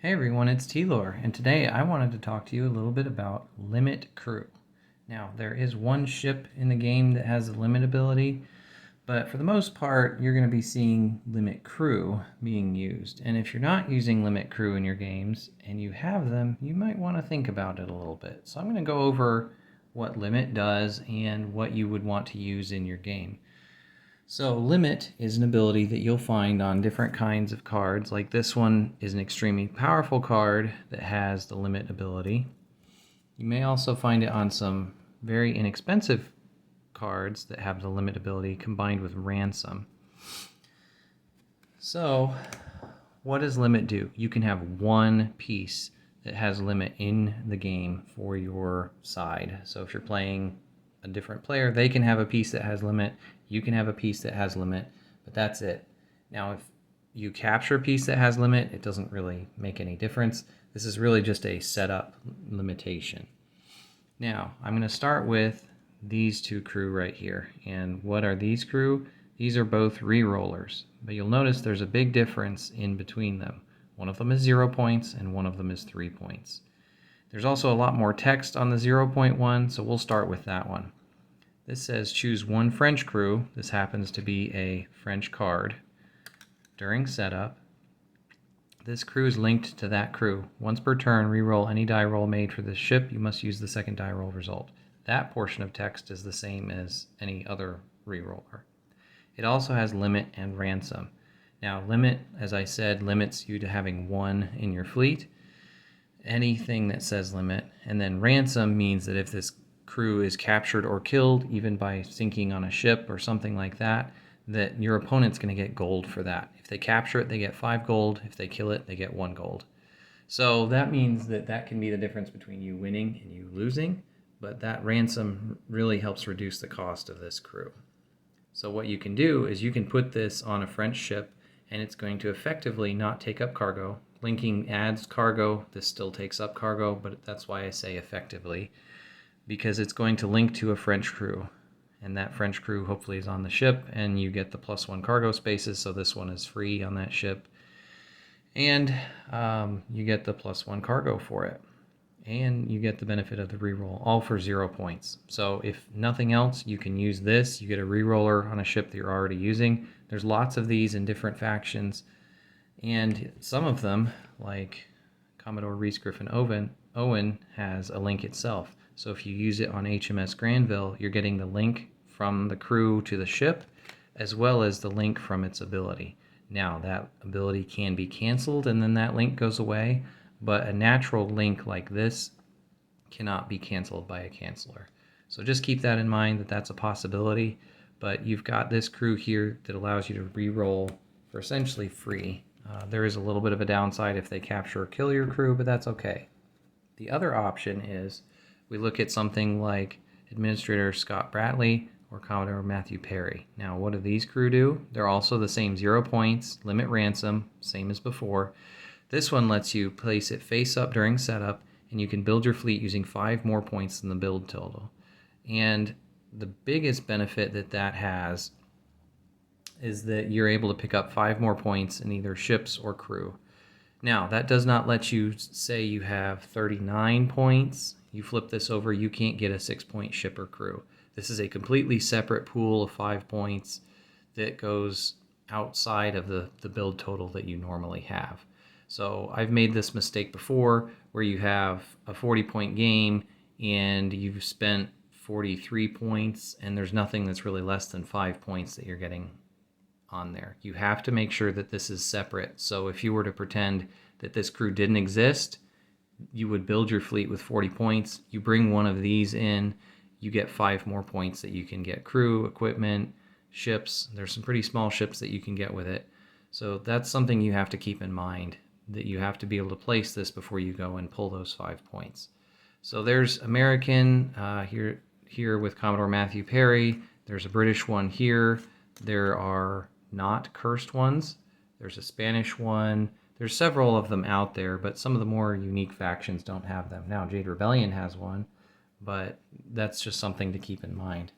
Hey everyone, it's T-Lore, and today I wanted to talk to you a little bit about Limit Crew. Now, there is one ship in the game that has a limit ability, but for the most part, you're going to be seeing Limit Crew being used. And if you're not using Limit Crew in your games and you have them, you might want to think about it a little bit. So I'm going to go over what Limit does and what you would want to use in your game. So Limit is an ability that you'll find on different kinds of cards. Like this one is an extremely powerful card that has the Limit ability. You may also find it on some very inexpensive cards that have the Limit ability combined with Ransom. So what does Limit do? You can have one piece that has Limit in the game for your side. So if you're playing a different player, they can have a piece that has Limit, you can have a piece that has Limit, but that's it. Now, if you capture a piece that has Limit, it doesn't really make any difference. This is really just a setup limitation. Now, I'm going to start with these two crew right here. And what are these crew? These are both rerollers, but you'll notice there's a big difference in between them. One of them is 0 points and one of them is 3 points. There's also a lot more text on the 0-point one, so we'll start with that one. This says choose one French crew. This happens to be a French card. During setup, this crew is linked to that crew. Once per turn, reroll any die roll made for this ship. You must use the second die roll result. That portion of text is the same as any other reroller. It also has Limit and Ransom. Now, Limit, as I said, limits you to having one in your fleet. Anything that says Limit. And then Ransom means that if this crew is captured or killed, even by sinking on a ship or something like that, that your opponent's going to get gold for that. If they capture it, they get 5 gold. If they kill it, they get 1 gold. So that means that that can be the difference between you winning and you losing, but that ransom really helps reduce the cost of this crew. So what you can do is you can put this on a French ship, and it's going to effectively not take up cargo. Linking adds cargo. This still takes up cargo, but that's why I say effectively, because it's going to link to a French crew. And that French crew hopefully is on the ship, and you get the +1 cargo spaces, so this one is free on that ship. And you get the +1 cargo for it. And you get the benefit of the reroll, all for 0 points. So if nothing else, you can use this. You get a reroller on a ship that you're already using. There's lots of these in different factions. And some of them, like Commodore Reese Griffin Owen, has a link itself. So if you use it on HMS Granville, you're getting the link from the crew to the ship, as well as the link from its ability. Now, that ability can be canceled, and then that link goes away, but a natural link like this cannot be canceled by a canceller. So just keep that in mind, that that's a possibility, but you've got this crew here that allows you to re-roll for essentially free. There is a little bit of a downside if they capture or kill your crew, but that's okay. The other option is we look at something like Administrator Scott Bradley or Commodore Matthew Perry. Now, what do these crew do? They're also the same 0 points, limit ransom, same as before. This one lets you place it face up during setup, and you can build your fleet using 5 more points than the build total. And the biggest benefit that that has is that you're able to pick up 5 more points in either ships or crew. Now, that does not let you say you have 39 points. You flip this over, you can't get a 6-point ship or crew. This is a completely separate pool of 5 points that goes outside of the build total that you normally have. So I've made this mistake before where you have a 40-point game and you've spent 43 points and there's nothing that's really less than 5 points that you're getting on there. You have to make sure that this is separate. So if you were to pretend that this crew didn't exist, you would build your fleet with 40 points. You bring one of these in, you get 5 more points that you can get crew, equipment, ships. There's some pretty small ships that you can get with it. So that's something you have to keep in mind, that you have to be able to place this before you go and pull those 5 points. So there's American here with Commodore Matthew Perry. There's a British one here. There are not cursed ones. There's a Spanish one. There's several of them out there, but some of the more unique factions don't have them. Now, Jade Rebellion has one, but that's just something to keep in mind.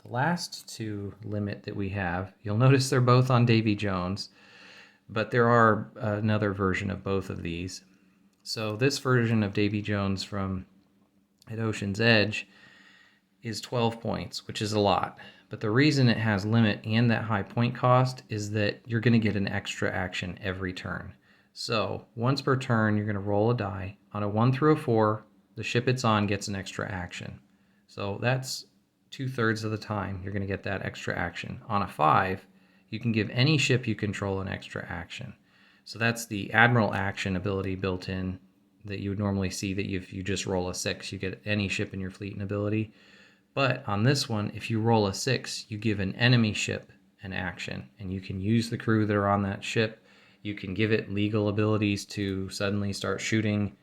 The last 2 limit that we have, you'll notice they're both on Davy Jones, but there are another version of both of these. So this version of Davy Jones from at Ocean's Edge is 12 points, which is a lot. But the reason it has limit and that high point cost is that you're going to get an extra action every turn. So once per turn, you're going to roll a die. On a 1 through a 4, the ship it's on gets an extra action. So that's 2/3 of the time you're going to get that extra action. On a 5, you can give any ship you control an extra action. So that's the Admiral action ability built in that you would normally see that if you just roll a 6, you get any ship in your fleet an ability. But on this one, if you roll a 6, you give an enemy ship an action, and you can use the crew that are on that ship. You can give it legal abilities to suddenly start shooting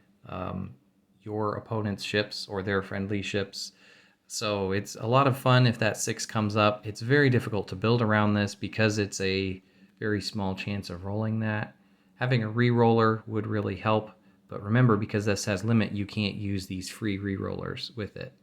your opponent's ships or their friendly ships. So it's a lot of fun if that 6 comes up. It's very difficult to build around this because it's a very small chance of rolling that. Having a re-roller would really help, but remember, because this has limit, you can't use these free re-rollers with it.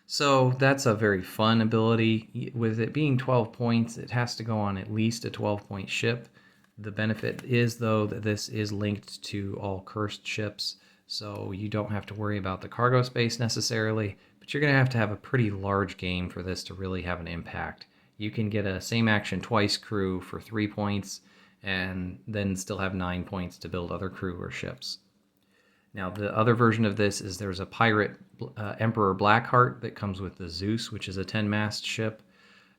So that's a very fun ability. With it being 12 points, it has to go on at least a 12-point ship. The benefit is, though, that this is linked to all cursed ships, so you don't have to worry about the cargo space necessarily, but you're going to have a pretty large game for this to really have an impact. You can get a same action twice crew for 3 points, and then still have 9 points to build other crew or ships. Now, the other version of this is there's a pirate Emperor Blackheart that comes with the Zeus, which is a 10-mast ship.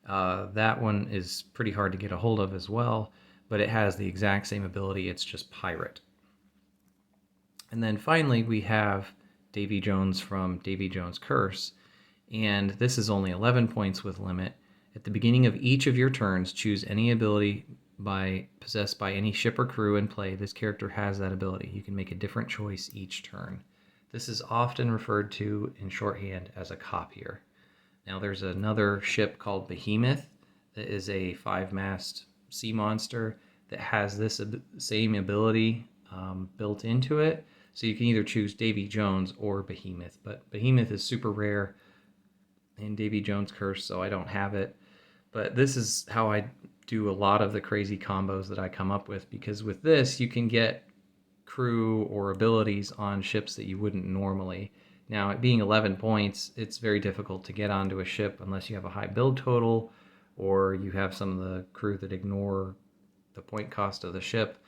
That one is pretty hard to get a hold of as well, but it has the exact same ability. It's just pirate. And then finally, we have Davy Jones from Davy Jones Curse, and this is only 11 points with limit. At the beginning of each of your turns, choose any ability possessed by any ship or crew in play. This character has that ability. You can make a different choice each turn. This is often referred to in shorthand as a copier. Now there's another ship called Behemoth that is a 5-mast sea monster that has this same ability built into it. So you can either choose Davy Jones or Behemoth, but Behemoth is super rare in Davy Jones Curse, so I don't have it. But this is how I do a lot of the crazy combos that I come up with, because with this you can get crew or abilities on ships that you wouldn't normally. Now, it being 11 points, it's very difficult to get onto a ship unless you have a high build total or you have some of the crew that ignore the point cost of the ship,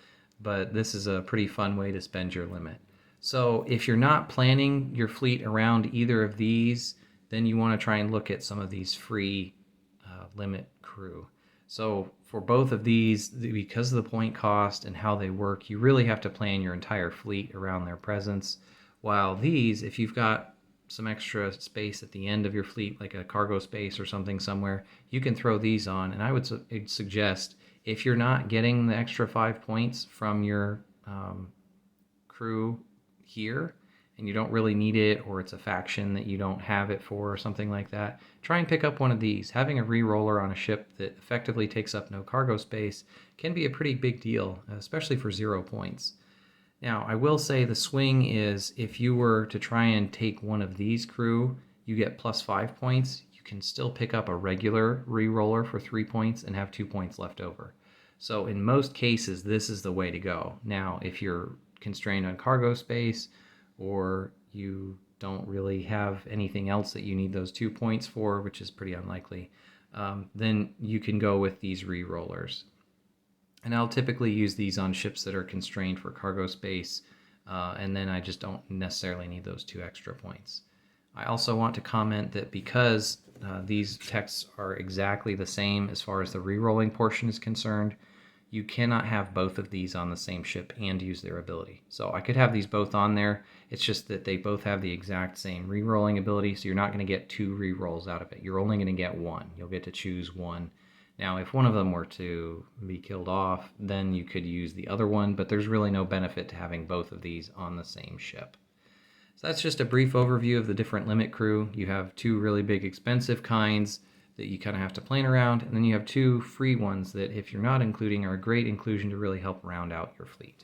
but this is a pretty fun way to spend your limit. So if you're not planning your fleet around either of these, then you want to try and look at some of these free limit crew. So for both of these, because of the point cost and how they work, you really have to plan your entire fleet around their presence. While these, if you've got some extra space at the end of your fleet, like a cargo space or something somewhere, you can throw these on. And I would suggest, if you're not getting the extra 5 points from your crew here, and you don't really need it, or it's a faction that you don't have it for or something like that, try and pick up one of these. Having a re-roller on a ship that effectively takes up no cargo space can be a pretty big deal, especially for 0 points. Now, I will say the swing is, if you were to try and take one of these crew, you get plus 5 points. You can still pick up a regular re-roller for 3 points and have 2 points left over. So in most cases, this is the way to go. Now, if you're constrained on cargo space, or you don't really have anything else that you need those 2 points for, which is pretty unlikely, then you can go with these re-rollers. And I'll typically use these on ships that are constrained for cargo space, and then I just don't necessarily need those 2 extra points. I also want to comment that because these texts are exactly the same as far as the re-rolling portion is concerned, you cannot have both of these on the same ship and use their ability. So I could have these both on there. It's just that they both have the exact same re-rolling ability, so you're not going to get 2 re-rolls out of it. You're only going to get 1. You'll get to choose 1. Now, if one of them were to be killed off, then you could use the other one, but there's really no benefit to having both of these on the same ship. So that's just a brief overview of the different limit crew. You have 2 really big expensive kinds that you kind of have to plan around, and then you have 2 free ones that, if you're not including, are a great inclusion to really help round out your fleet.